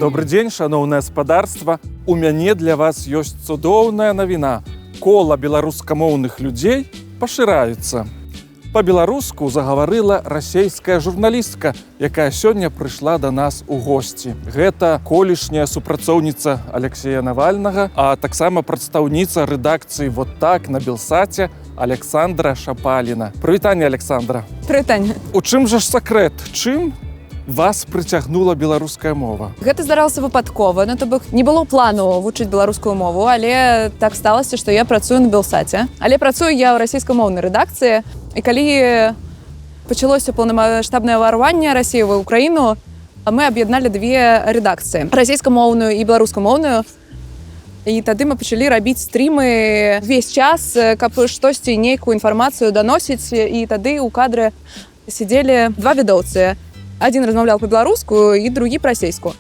Добрый дзень, шаноўнае спадарства. У мяне для вас ёсць цудоўная навіна. Кола беларускамоўных людзей пашыраецца. Па-беларуску загаварыла расейская журналістка, якая сёння прыйшла да нас у госці. Гэта колішняя супрацоўніца Алексея Навальнага, а таксама прадстаўніца рэдакцыі «Вот так» на Белсаце Александра Шапаліна. Прывітанне, Александра. Прывітанне. У чым жа ж сакрэт? Чым вас прыцягнула беларуская мова? Гэта здаралася выпадкова, то бок не было плану вучыць беларускую мову, але так сталася, што я працую на Белсаце. Але працую я ў расійскамоўнай рэдакцыі. І калі пачалося паўнамаштабнае ўварванне Расіі ва Ўкраіну, мы аб'ядналі две рэдакцыі: расійскамоўную і беларускамоўную. І тады мы пачалі рабіць стрімы ўвесь час, каб штосьці, нейкую інфармацыю даносіць. І тады ў кадры сидзелі два ведоўцы. Один размаўлял па-беларуску і другі па-расейску.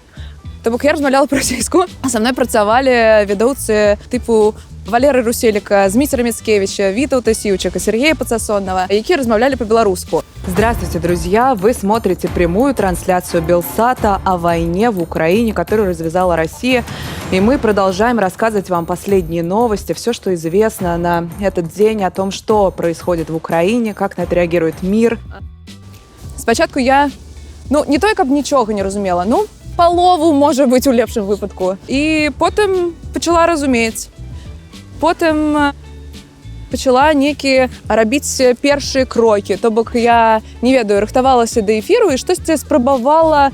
То бок я размаўляла па-расейску, а са мной працавалі ведоўцы типу Валеры Руселіка, Зміцера Мицкевича, Вітаўта Сіўчыка, Сергея Пацасонова, якія размаўлялі по-беларуску. Здравствуйте, друзья! Вы смотрите прямую трансляцию Белсата о войне в Украине, которую развязала Россия. И мы продолжаем рассказывать вам последние новости, все, что известно на этот день, о том, что происходит в Украине, как на это реагирует мир. Спачатку я не той, каб нічога не разумела, палову, можа быць, у лепшым выпадку. І потым пачала разумець. Потым пачала нейкія рабіць першыя крокі. То бок я, не ведаю, рыхтавалася да эфіру і штосьці спрабавала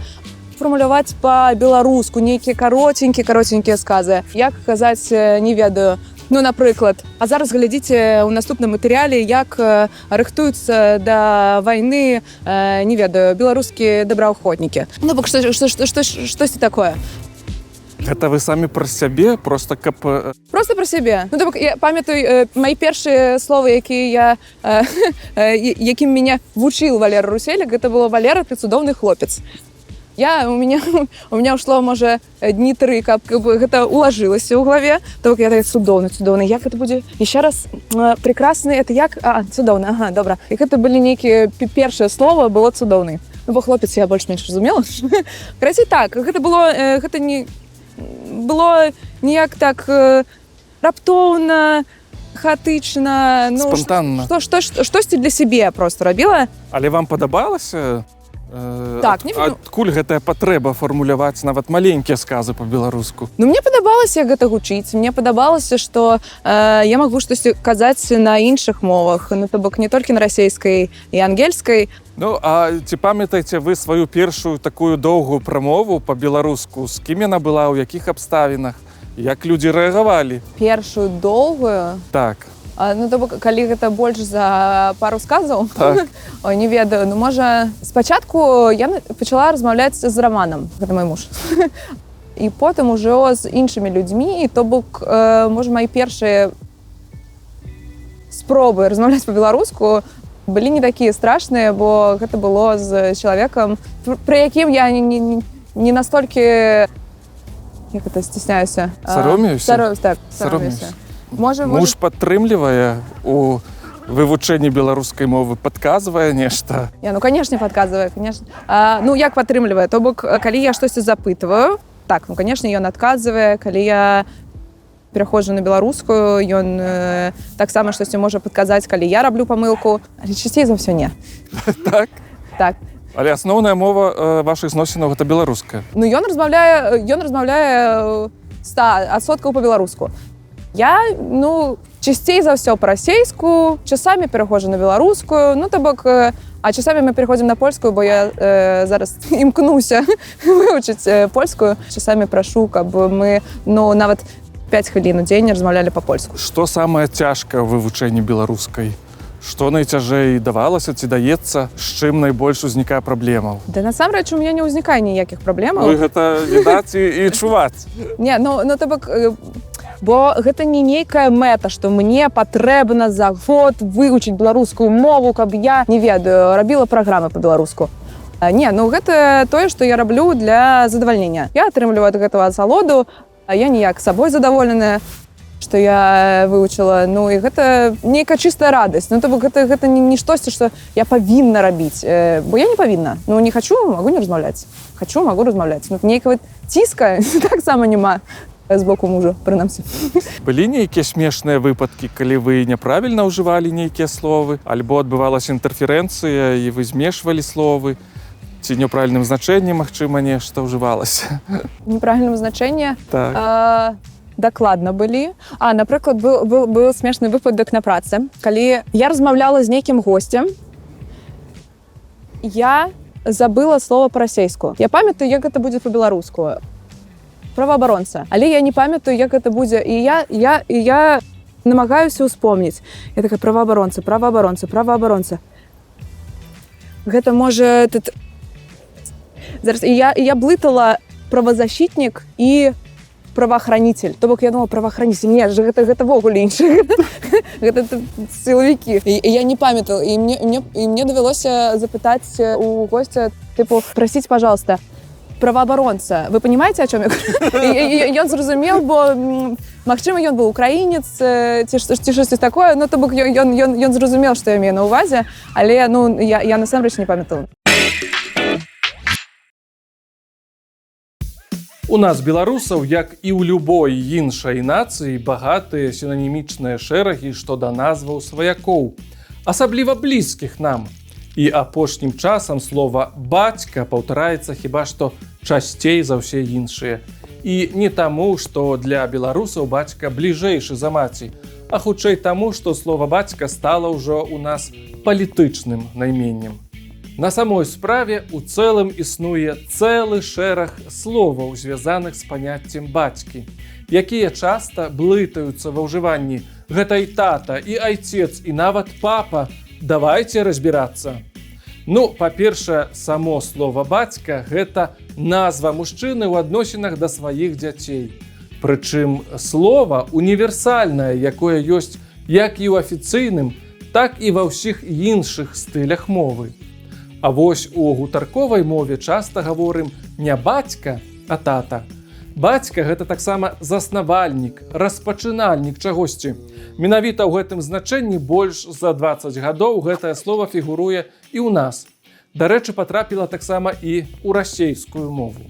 фармуляваць па-беларуску, нейкія кароценькія сказы. Як казаць, не ведаю. Напрыклад, а зараз глядзіце ў наступным матэрыяле, як рыхтуюцца да вайны, не ведаю, беларускія добраахвотнікі. Бок штосьці такое. Гэта вы самі пра сябе, просто каб... Просто пра сябе. То бок я памятаю маі першыя словы, якія якім мяне вучыў Валера Руселік, гэта было: Валера, ты цудоўны хлопец. У меня ушло, можа, дні 3, каб гэта улажылася ў галаве. То бок я так: цудоўны, як гэта будзе? Яшчэ раз, прекрасны, это як? Цудоўны, ага, добра. І гэта былі нейкія першае слова, было цудоўны. Бо хлопец я больш-менш разумела. Карацей, так, гэта не было ніяк так раптоўна, хаатычна, спонтанна. Штосьці для сябе просто рабіла. Але вам падабалася? Так, адкуль гэтая патрэба фармуляваць нават маленькія сказы па-беларуску? Мне падабалася гэта гучыць. Мне падабалася, што я магу штосьці казаць на іншых мовах, то бок не толькі на расейскай і ангельскай. А ці памятаеце вы сваю першую такую доўгую прамову па-беларуску? З кім яна была, ў якіх абставінах? Як людзі рэагавалі? Першую доўгую? Так. То бок, калі гэта больш за пару сказаў, так. Ой, не ведаю. Можа, спачатку я пачала размаўляць з Раманам, гэта мой муж. І потым ужо з іншымі людзьмі, то бок, можа, мои першыя спробы размаўляць па-беларуску былі не такія страшныя, бо гэта было з чалавекам, пры якім я не настолькі, як гэта, стесняюся. Саромеюся? Так, саромеюся. Муж падтрымлівае у вывучэнні беларускай мовы, падказвае нешта? Канешне, падказвае, конечно. Як падтрымлівае? То бок, калі я штосьці запытваю, так, канешне, ён адказвае. Калі я пераходжу на беларускую, ён таксама штосьці можа падказаць, калі я раблю памылку, але часцей за ўсё не. Так? Так. Але асноўная мова вашых зносінаў гэта беларуская? Ён размаўляе 100% па-беларуску. Я, часцей за ўсё па-расейску, часамі пераходжу на беларускую, то бок, а часамі мы пераходзім на польскую, бо я зараз імкнуся вывучыць польскую. Часамі прашу, каб мы, нават 5 хвілін у дзень размаўлялі па-польску. Што самае цяжкае ў вывучэнні беларускай? Што найцяжэй давалася ці даецца? З чым найбольш узнікае праблемаў? Насамрэч, у меня не ўзнікае ніякіх праблемаў. Гэта відаць і чуваць. Не, то бок... Бо гэта не нейкая мэта, што мне патрэбна за год вывучыць беларускую мову, каб я, не ведаю, рабіла праграмы па-беларуску. Не, гэта тое, што я раблю для задавальнення. Я атрымліваю ад гэтага асалоду, я ніяк сабой задаволеная. што я вывучыла. Ну і гэта нейкая чыстая радасць. Ну то бок гэта не штосьці, што я павінна рабіць, бо я не павінна. Ну не хачу, магу не размаўляць. Хачу, магу размаўляць. Ну нейкага ціска таксама няма з боку мужа, прынамсі. Былі нейкія смешныя выпадкі, калі вы няправільна ўжывалі нейкія словы, альбо адбывалася інтэрферэнцыя і вы змешвалі словы, ці няправільным значэннем, магчыма, нешта ўжывалася? Неправільным значэнне? Так. Дакладна былі. Напрыклад, быў смешны выпадак на працы. Калі я размаўляла з нейкім госцем, я забыла слова па-расейску. Я памятаю, як гэта будзе па-беларуску. Праваабаронца. Але я не памятаю, як гэта будзе. І я намагаюся ўспомніць. Я такая, праваабаронца. Гэта можа... Зараз, і я блытала правазащитнік і праваахранитель. То бок я думала, праваахранитель. Не, гэта вогуле інше. Гэта сілавікі. І я не памятала. І мне давялося запытаць у гостя, типу, просить, пожалуйста, праваабаронца. Вы понимаете, о чем я говорю? Ён зразумеў, бо, магчыма, ён быў украінец, ці штосьці такое, ну, то бок ён зразумеў, што я мею на ўвазе, але, ну, я насамрэч не памятала. У нас, беларусаў, як і ў любой іншай нацыі, багатыя сінанімічныя шэрагі, што да назваў сваякоў, асабліва блізкіх нам. І апошнім часам слова «бацька» паўтараецца хіба што часцей за ўсе іншыя. І не таму, што для беларусаў бацька бліжэйшы за маці, а хутчэй таму, што слова «бацька» стала ўжо ў нас палітычным найменнем. На самой справе у цэлым існуе цэлы шэраг словаў, звязаных з паняццем бацькі, якія часта блытаюцца ва ўжыванні. Гэта і тата, і айцец, і нават папа. Давайце разбірацца. Ну, па-першае, само слова «бацька» – гэта назва мужчыны ў адносінах да сваіх дзяцей. Прычым слова універсальнае, якое ёсць як і ў афіцыйным, так і ва ўсіх іншых стылях мовы. А вось у гутарковай мове часта гаворым не бацька, а тата. Бацька – гэта таксама заснавальнік, распачынальнік чагосьці. Менавіта ў гэтым значэнні больш за 20 гадоў гэтае слова фігуруе і ў нас. Дарэчы, патрапіла таксама і ў расейскую мову.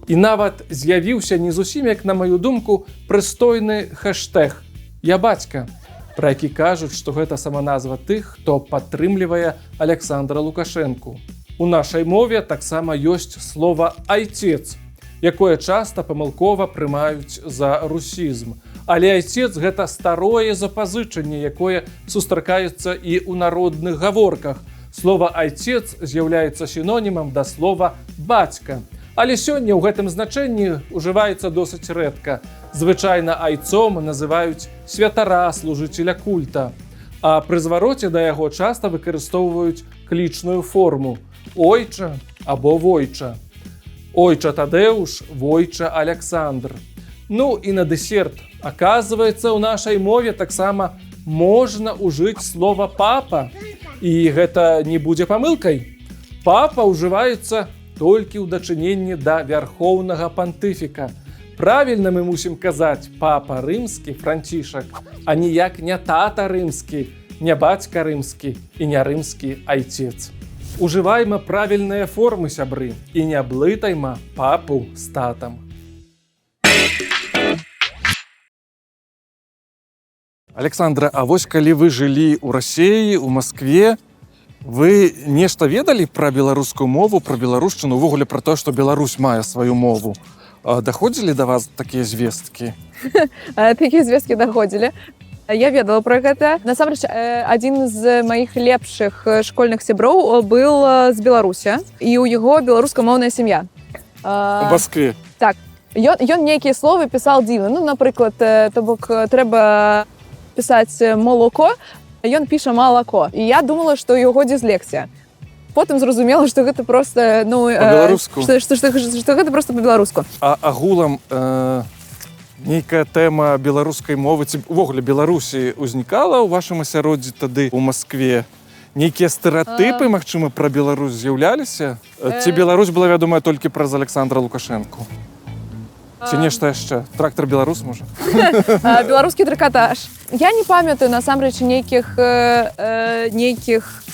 І нават з'явіўся не зусім, як на маю думку, прыстойны хэштэг «Я бацька», пра які кажуць, што гэта саманазва тых, хто падтрымлівае Александра Лукашэнку. У нашай мове таксама ёсць слова «айцец», якое часта памылкова прымаюць за русізм. Але айцец – гэта старое запазычанне, якое сустракаецца і ў народных гаворках. Слова «айцец» з'яўляецца сінонімам да слова «бацька». Але сёння ў гэтым значэнні ўжываецца досыць рэдка. Звычайна айцом называюць святара, служыцеля культа. А пры звароце да яго часта выкарыстоўваюць клічную форму «ойча» або «войча». Ойча Тадэуш, войча Александр. Ну і на дэсерт. Аказваецца, ў нашай мове таксама можна ўжыць слова «папа». І гэта не будзе памылкай. Папа ўжываецца толькі ў дачыненні да вярхоўнага пантыфіка. Правільна мы мусім казаць «папа рымскі, Францішак», а ніяк не тата рымскі, не бацька рымскі і не рымскі айцец. Ужывайма правільныя формы, сябры, і не блытайма папу з татам. Александра, а вось калі вы жылі ў Расіі, у Маскве, вы нешта ведалі пра беларускую мову, пра беларушчыну, увогуле пра тое, што Беларусь мае сваю мову? Даходзілі да вас такія звесткі? Такія звесткі даходзілі. Я ведала пра гэта. Насамрэч, адзін з маіх лепшых школьных сяброў быў з Беларусі, і ў яго беларускамоўная сям'я. У Маскве? Так. Ён нейкія словы пісаў дзіўна. Ну, напрыклад, то бок трэба пісаць «молоко», ён піша «малако». І я думала, што ў яго дыслексія. Потым зразумела, што гэта проста, ну, па-беларуску. Што гэта проста па-беларуску. А агулам нейкая тэма беларускай мовы ці увогуле Беларусі ўзнікала ў вашым асяроддзі тады ў Маскве? Нейкія стэрэатыпы, магчыма, пра Беларусь з'яўляліся? Ці Беларусь была вядомая толькі праз Александра Лукашэнку? Ці нешта яшчэ? Трактар беларус, можа? Беларускі трыкатаж. Я не памятаю, насамрэч, нейкіх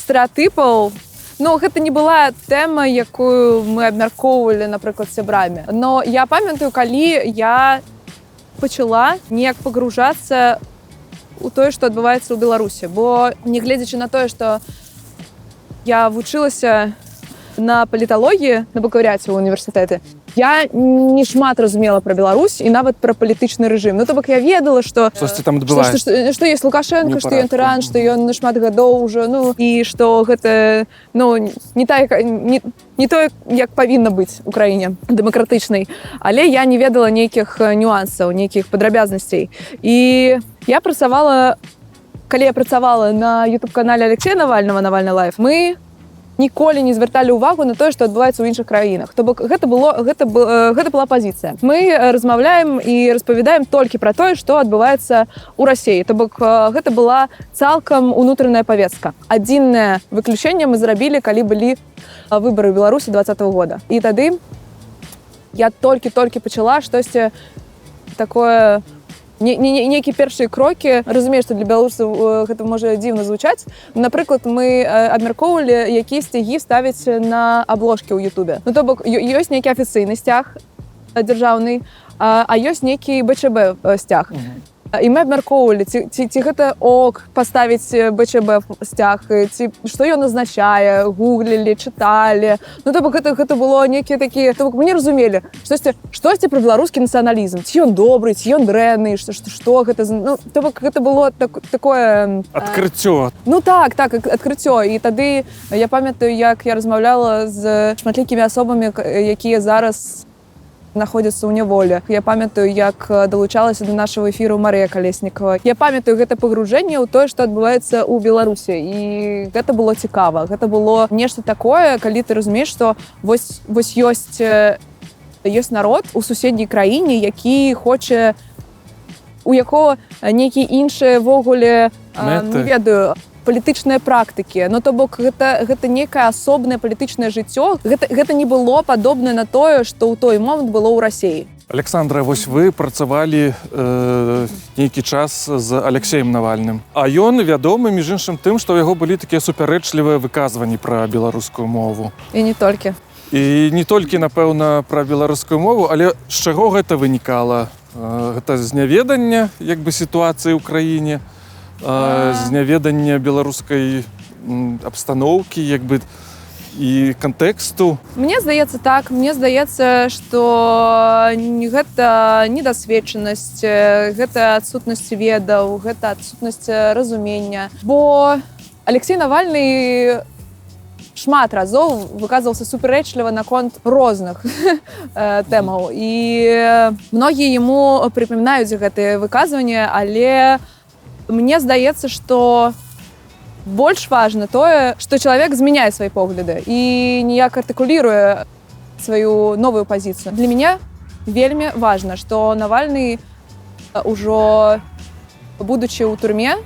стэрэатыпаў. Ну, гэта не была тэма, якую мы абмяркоўвалі, напрыклад, сябрамі. Но я памятаю, калі я пачала неяк пагружацца ў тое, што адбываецца ў Беларусі. Бо, нягледзячы на тое, што я вучылася на паліталогіі, на бакалаўрыяце ў універсітэце, я не шмат разумела пра Беларусь і нават пра палітычны рэжым. Ну, то бок я ведала, што Штосьці там адбываецца. Што ёсць Лукашенко, што ён тыран, што ён шмат гадоў ужо, ну, і што гэта, ну, не тое, як павінна быць у краіне дэмакратычнай. Але я не ведала нейкіх нюансаў, нейкіх падрабязнасцей. І я працавала, калі я працавала на YouTube-канале Алексея Навального, Навальны Лайф, мы ніколі не звярталі ўвагу на тое, што адбываецца ў іншых краінах. То бок гэта была пазіцыя. Мы размаўляем і распавядаем толькі пра тое, што адбываецца ў Расіі. То бок гэта была цалкам унутраная павестка. Адзінае выключэнне мы зрабілі, калі былі выбары ў Беларусі 2020 года. І тады я толькі пачала штосьці такое, нейкія першыя крокі. Разумею, што для беларусаў гэта можа дзіўна звучаць. Напрыклад, мы абмяркоўвалі, якія сцягі ставіць на абложкі ў Ютубе. Ну, то бок, ёсць нейкі афіцыйны сцяг дзяржаўны, а ёсць нейкі БЧБ сцяг. І мы абмяркоўвалі, ці гэта ок паставіць БЧБ сцяг, ці што ён азначае, гуглілі, чыталі. Ну, то бок, гэта было нейкія такія... То бок, мы не разумелі, штосьці пра беларускі нацыяналізм. Ці ён добры, ці ён дрэнны, што гэта... Ну, то бок, гэта было такое... Адкрыццё. Ну, так, адкрыццё. І тады я памятаю, як я размаўляла з шматлікімі асобамі, якія зараз знаходзяцца ў няволі. Я памятаю, як далучалася да нашага эфіру Марыя Калеснікава. Я памятаю гэта пагружэнне ў тое, што адбываецца ў Беларусі. І гэта было цікава. Гэта было нешта такое, калі ты разумееш, што вось ёсць народ у суседняй краіне, які хоча, у якога нейкія іншыя ввогуле, не ведаю, палітычныя практыкі. Ну, то бок, гэта нейкае асобнае палітычнае жыццё. Гэта не было падобна на тое, што ў той момант было ў Расіі. Александра, вось вы працавалі нейкі час з Алексеем Навальным. А ён вядомы, між іншым, тым, што ў яго былі такія супярэчлівыя выказванні пра беларускую мову. І не толькі. І не толькі, напэўна, пра беларускую мову, але з чаго гэта вынікала? Гэта зняведання, як бы, сітуацыі ў краіне, зняведання беларускай абстаноўкі, як бы, і кантэксту. Мне здаецца так. Мне здаецца, што гэта недасведчанасць, гэта адсутнасць ведаў, гэта адсутнасць разумення. Бо Алексей Навальны шмат разоў выказваўся супярэчліва наконт розных тэмаў. І многія яму прыпамінаюць гэтыя выказванні, але мне здаецца, што больш важна тое, што чалавек змяняе свае погляды і ніяк артыкуліруе сваю новую пазіцыю. Для мяне вельмі важна, што Навальны ўжо, будучы ў турме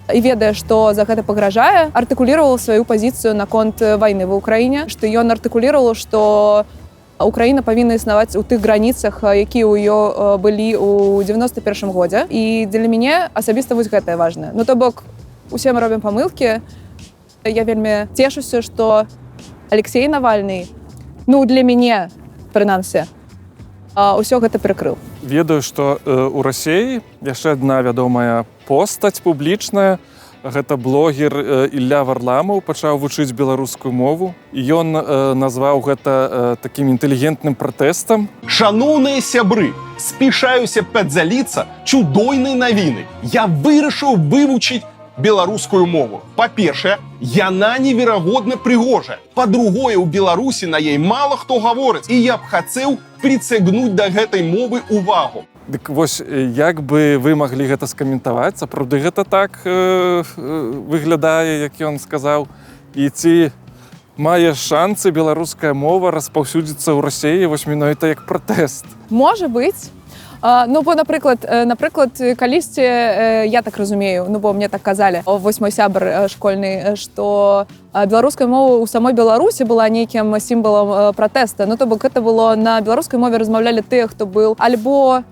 і ведае, што за гэта пагражае, артыкуліраваў сваю пазіцыю наконт вайны ва ўкраіне, што ён артыкуліраваў, што Украіна павінна існаваць у тых граніцах, якія ў ёй былі ў 91 годзе. І для мяне асабіста вось гэтае важнае. Ну, то бок, усе мы робім памылкі. Я вельмі цешуся, што Алексей Навальны, ну, для мяне, прынамсі, ўсё гэта прыкрыў. Ведаю, што ў Расіі яшчэ адна вядомая постаць публічная. Гэта блогер Ілля Варламаў пачаў вучыць беларускую мову. І ён назваў гэта такім інтэлігентным пратэстам. Шаноўныя сябры, спішаюся падзяліцца чудойнай навінай. Я вырашыў вывучыць беларускую мову. Па-першае, яна неверагодна прыгожая. Па-другое, у Беларусі на яй мала хто гаворыць. І я б хацеў прыцягнуць да гэтай мовы увагу. Дык вось, як бы вы маглі гэта скаментаваць? Сапраўды гэта так выглядае, як ён сказаў? І ці мае шансы беларуская мова распаўсюдзіцца ў Расіі вось менавіта як пратэст? Можа быць. Ну, бо, наприклад, калісьці, я так разумею, ну, бо мне так казалі, вось мой сябр школьны, што беларуская мова ў самой Беларусі была нейкім сімвалам пратэста. Ну, то бок гэта было на беларускай мове размаўлялі тыя, хто быў альбо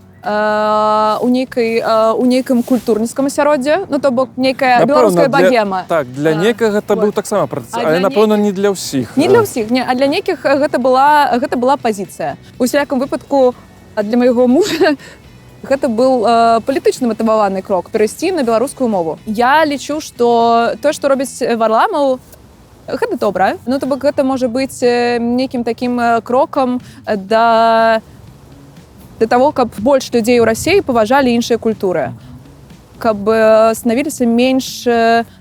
у нейкім культурніцкім асяроддзі, ну, то бок нейкая беларуская багема. Так, для некага гэта быў таксама працэс, але, напэўна, не для ўсіх. Не для ўсіх, не, а для нейкіх гэта была пазіцыя. У усялякім выпадку для майго мужа гэта быў палітычна матываваны крок перайсці на беларускую мову. Я лічу, што тое, што робіць Варламаў, гэта добра. Ну, то бок гэта можа быць нейкім такім крокам да таго, каб больш людзей у Расіі паважалі іншыя культуры, каб станавіліся менш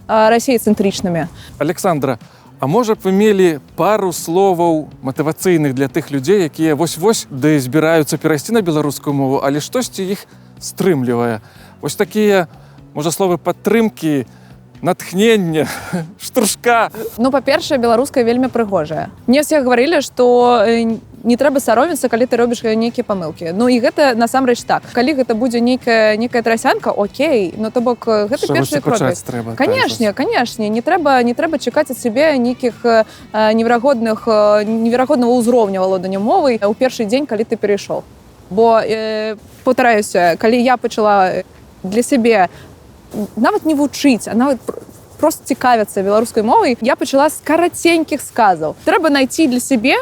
расейцэнтрычнымі. Александра, а можа б вы мелі пару словаў матывацыйных для тых людзей, якія вось-вось ды збіраюцца перайсці на беларускую мову, але штосьці іх стрымлівае. Вось такія, можа, словы падтрымкі, натхнення, штуршка. Ну, па-першае, беларуская вельмі прыгожая. Мне ўсе гаварылі, што не трэба саромецца, калі ты робіш нейкія памылкі. Ну, і гэта насамрэч так. Калі гэта будзе нейкая трасянка, окей, ну, то бок гэта першы крок. Канешне, не трэба чакаць ад сябе нейкіх неверагоднага ўзроўня валодання мовай у першы дзень, калі ты перайшоў. Бо, паўтараюся, калі я пачала для сябе нават не вучыць, а нават проста цікавіцца беларускай мовай, я пачала з караценькіх сказаў. Трэба знайсці для сябе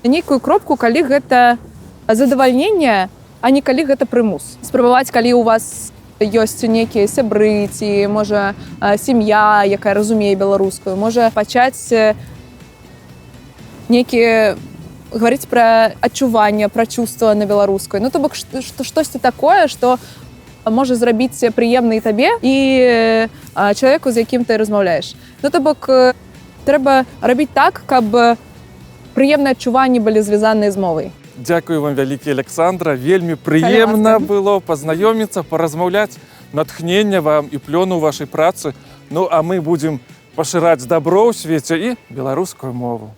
нейкую кропку, калі гэта задавальненне, а не калі гэта прымус. Спрабаваць, калі у вас ёсць нейкія сябры ці, можа, сям'я, якая разумее беларускую, можа пачаць нейкія гаварыць пра адчуванне, пра чувства на беларускай. Ну, то бок штосьці такое, што можа зрабіць прыемна і табе, і чалавеку, з якім ты размаўляеш. Ну, то бок трэба рабіць так, каб прыемныя адчуванні былі звязаныя з мовай. Дзякую вам вялікі, Александра. Вельмі прыемна было пазнаёміцца, паразмаўляць, натхнення вам і плёну ў вашай працы. Ну, а мы будзем пашыраць дабро ў свеце і беларускую мову.